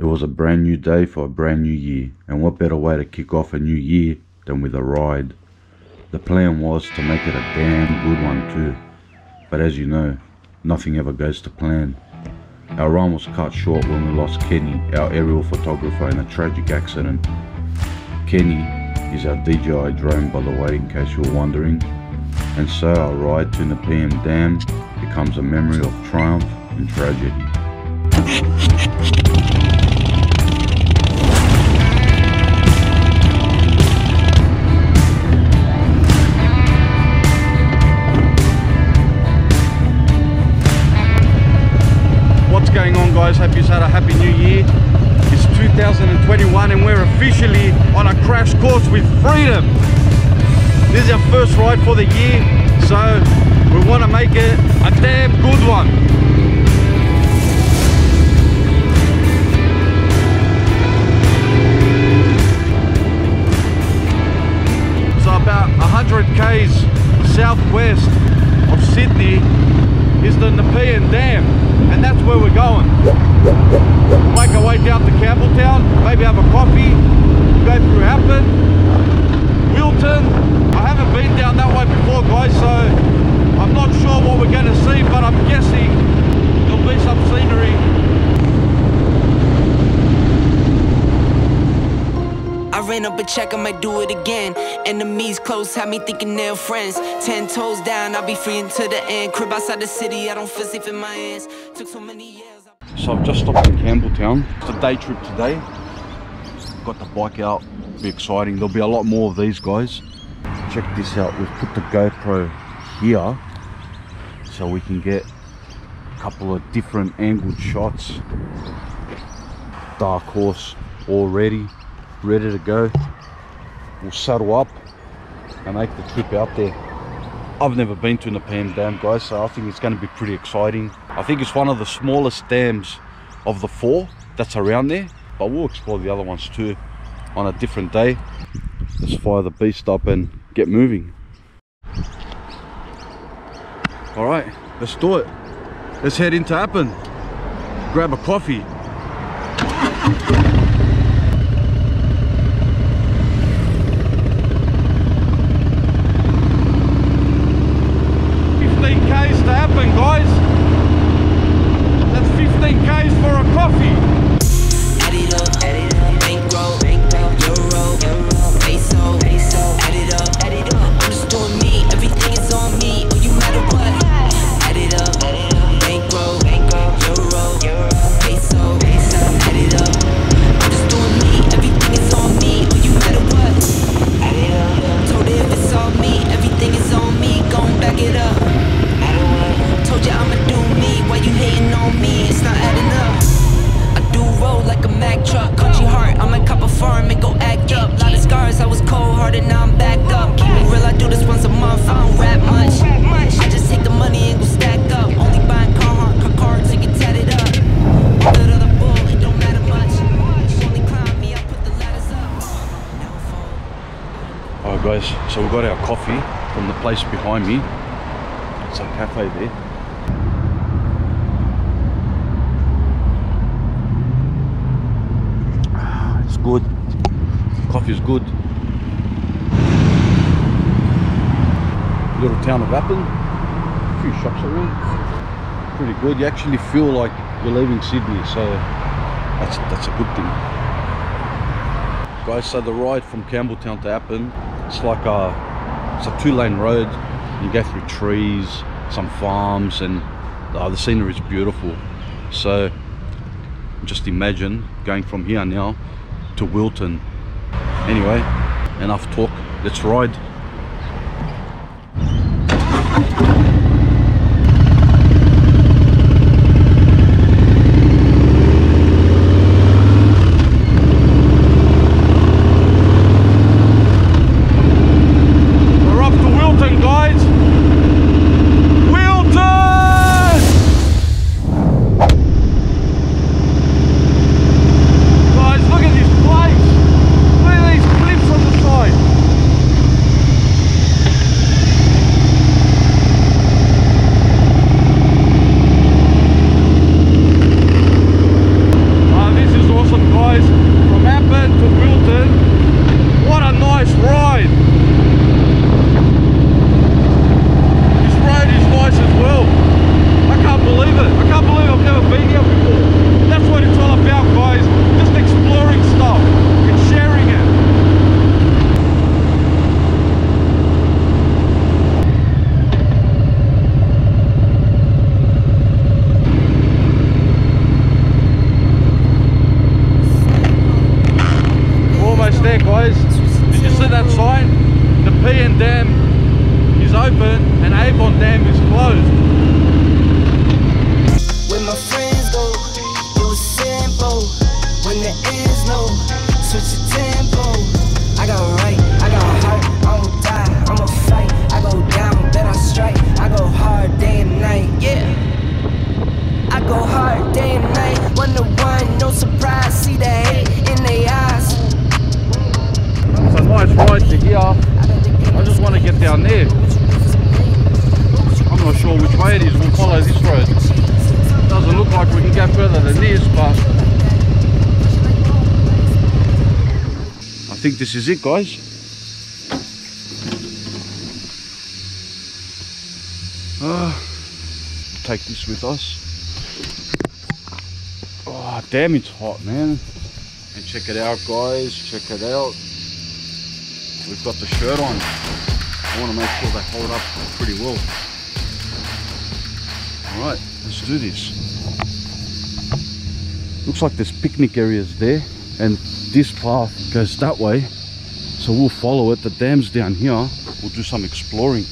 It was a brand new day for a brand new year, and what better way to kick off a new year than with a ride. The plan was to make it a damn good one too, but as you know, nothing ever goes to plan. Our run was cut short when we lost Kenny, our aerial photographer, in a tragic accident. Kenny is our DJI drone, by the way, in case you were wondering, and so our ride to Nepean Dam becomes a memory of triumph and tragedy. What's going on, guys? Hope you've had a happy new year. It's 2021 and we're officially on a crash course with freedom. This is our first ride for the year, so we want to make it a damn good one. So about 100 k's southwest of Sydney is the Nepean Dam, and that's where we're going. We'll make our way down to Campbelltown, maybe have a coffee, go through Appin, Wilton. I haven't been down that way before, guys, so I'm not sure what we're going to see, but I'm guessing there'll be some scenery. I ran up a check, I might do it again. Enemies close, had me thinking they're friends. 10 toes down, I'll be free until the end. Crib outside the city, I don't feel safe in my hands. Took so many years. So I've just stopped in Campbelltown. It's a day trip today. Got the bike out, it'll be exciting. There'll be a lot more of these, guys. Check this out, we've put the GoPro here so we can get a couple of different angled shots. Dark horse already ready to go. We'll saddle up and make the trip out there. I've never been to Nepean Dam, guys, so I think it's going to be pretty exciting. I think it's one of the smallest dams of the 4 that's around there, but we'll explore the other ones too on a different day. Let's fire the beast up and get moving. All right, let's do it. Let's head into Appin, grab a coffee. Guys, that's 15 k's for a coffee. Add it up, bankroll, euro, peso, add it up, I'm just doing me, everything is on me, oh you matter what. Add it up, bankroll, euro, peso, add it up, I'm just doing me, everything is on me, oh you matter what. Add it up, told her if it's on me, everything is on me, gon' back it up. Told you I'ma do me, why you hating on me? It's not adding up. I do roll like a Mack truck, country heart, I might cop a farm and go act up. Lot of scars, I was cold-hearted, now I'm backed up. Keep it real, I do this once a month, I don't rap much. I just take the money and go stack up. Only buying cards and get tatted up. Good or the bull, it don't matter much. You only climb me, I put the ladders up. Alright guys, so we got our coffee from the place behind me. It's a cafe there. It's good. Coffee is good. Little town of Appin. A few shops around. Pretty good. You actually feel like you're leaving Sydney, so that's a good thing. Guys, so the ride from Campbelltown to Appin, it's like it's a 2-lane road. You go through trees, some farms, and the scenery is beautiful. So just imagine going from here now to Wilton. Anyway, enough talk, let's ride. the ends low. Switch the tempo. I got right, I got heart, I won't die, I'ma fight. I go down, bet I strike. I go hard day and night, yeah. I go hard day and night. 1 to 1, no surprise. See the hate in their eyes. It's a nice ride to here. I just want to get down there. I'm not sure which way it is. We'll follow this road. Doesn't look like we can go further than this, but I think this is it, guys. Take this with us. Oh, damn, it's hot, man. And check it out, guys. Check it out. We've got the shirt on. I want to make sure they hold up pretty well. Alright, let's do this. Looks like there's picnic areas there, and this path goes that way, so we'll follow it. The dam's down here. We'll do some exploring.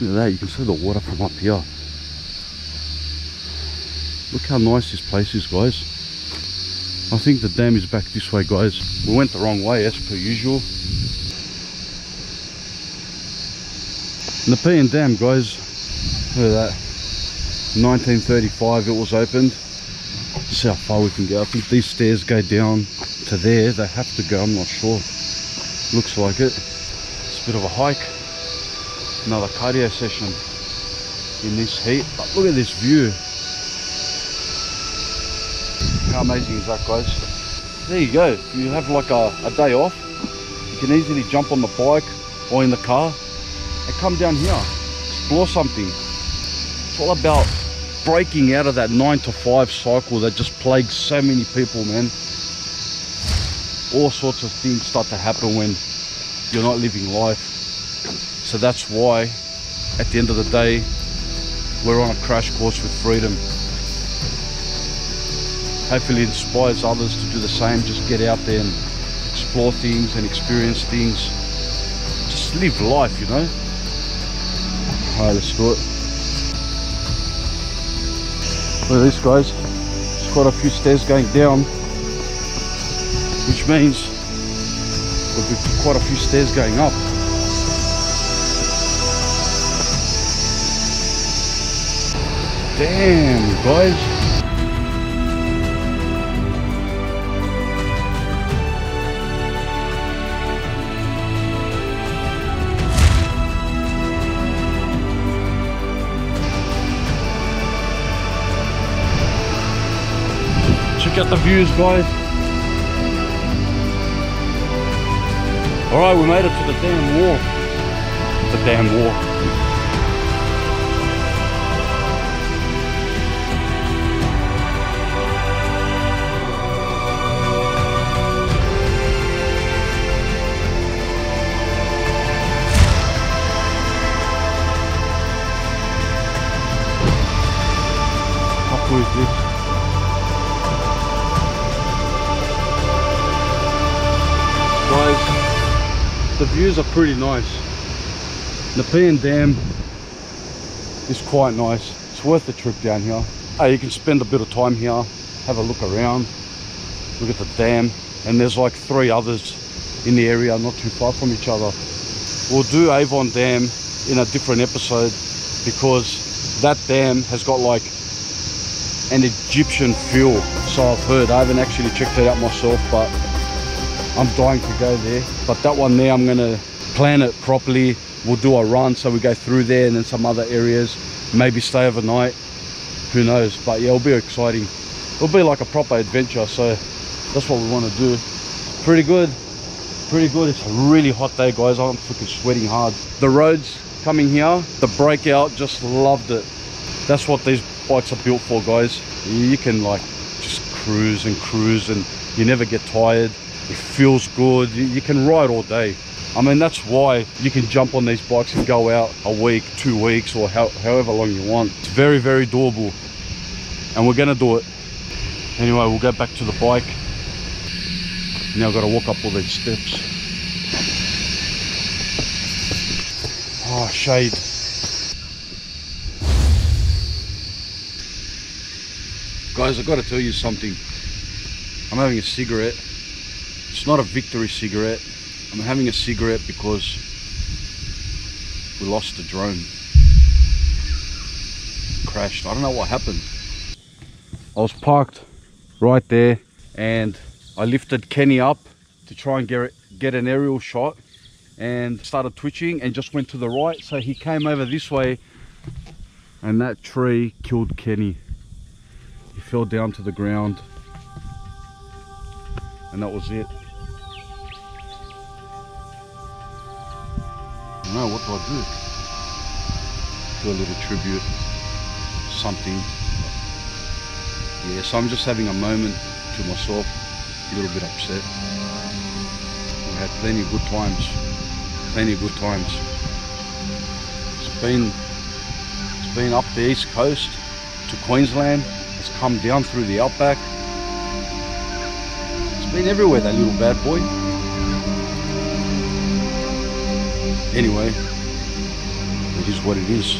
Look at that, you can see the water from up here. Look how nice this place is, guys. I think the dam is back this way, guys. We went the wrong way as per usual. Nepean Dam, guys. Look at that. 1935 it was opened. See how far we can go. I think these stairs go down to there. They have to go, I'm not sure. Looks like it. It's a bit of a hike. Another cardio session in this heat. But look at this view. How amazing is that, guys? There you go. If you have like a day off, you can easily jump on the bike or in the car and come down here, explore something. It's all about breaking out of that 9 to 5 cycle that just plagues so many people, man. All sorts of things start to happen when you're not living life. So that's why at the end of the day we're on a crash course with freedom. Hopefully it inspires others to do the same. Just get out there and explore things and experience things. Just live life, you know. Alright, let's do it. Look at this, guys. It's quite a few stairs going down, which means there'll be quite a few stairs going up. Damn, guys. Check out the views, guys. Alright, we made it to the damn wall. The damn wall. How cool is this? Guys, the views are pretty nice. Nepean Dam is quite nice. It's worth the trip down here. You can spend a bit of time here, have a look around, look at the dam, and there's like 3 others in the area not too far from each other. We'll do Avon Dam in a different episode because that dam has got like an Egyptian feel, so I've heard. I haven't actually checked it out myself, but I'm dying to go there. But that one there, I'm gonna plan it properly. We'll do a run, so we go through there and then some other areas, maybe stay overnight, who knows. But yeah, it'll be exciting. It'll be like a proper adventure, so that's what we want to do. Pretty good, pretty good. It's a really hot day, guys. I'm freaking sweating hard. The roads coming here, the Breakout, just loved it. That's what these bikes are built for, guys. You can like just cruise and you never get tired. It feels good. You can ride all day. I mean, that's why you can jump on these bikes and go out a week, 2 weeks, or however long you want. It's very, very doable, and we're gonna do it. Anyway, we'll go back to the bike. Now I've got to walk up all these steps. Oh, shade. Guys, I've got to tell you something. I'm having a cigarette. It's not a victory cigarette. I'm having a cigarette because we lost the drone. Crashed. I don't know what happened. I was parked right there and I lifted Kenny up to try and get an aerial shot, and started twitching and just went to the right. So he came over this way and that tree killed Kenny. He fell down to the ground and that was it. I don't know, what do I do? Do a little tribute, something. Yeah, so I'm just having a moment to myself, a little bit upset. We had plenty of good times, plenty of good times. It's been up the east coast to Queensland, it's come down through the outback. It's been everywhere, that little bad boy. Anyway, it is what it is.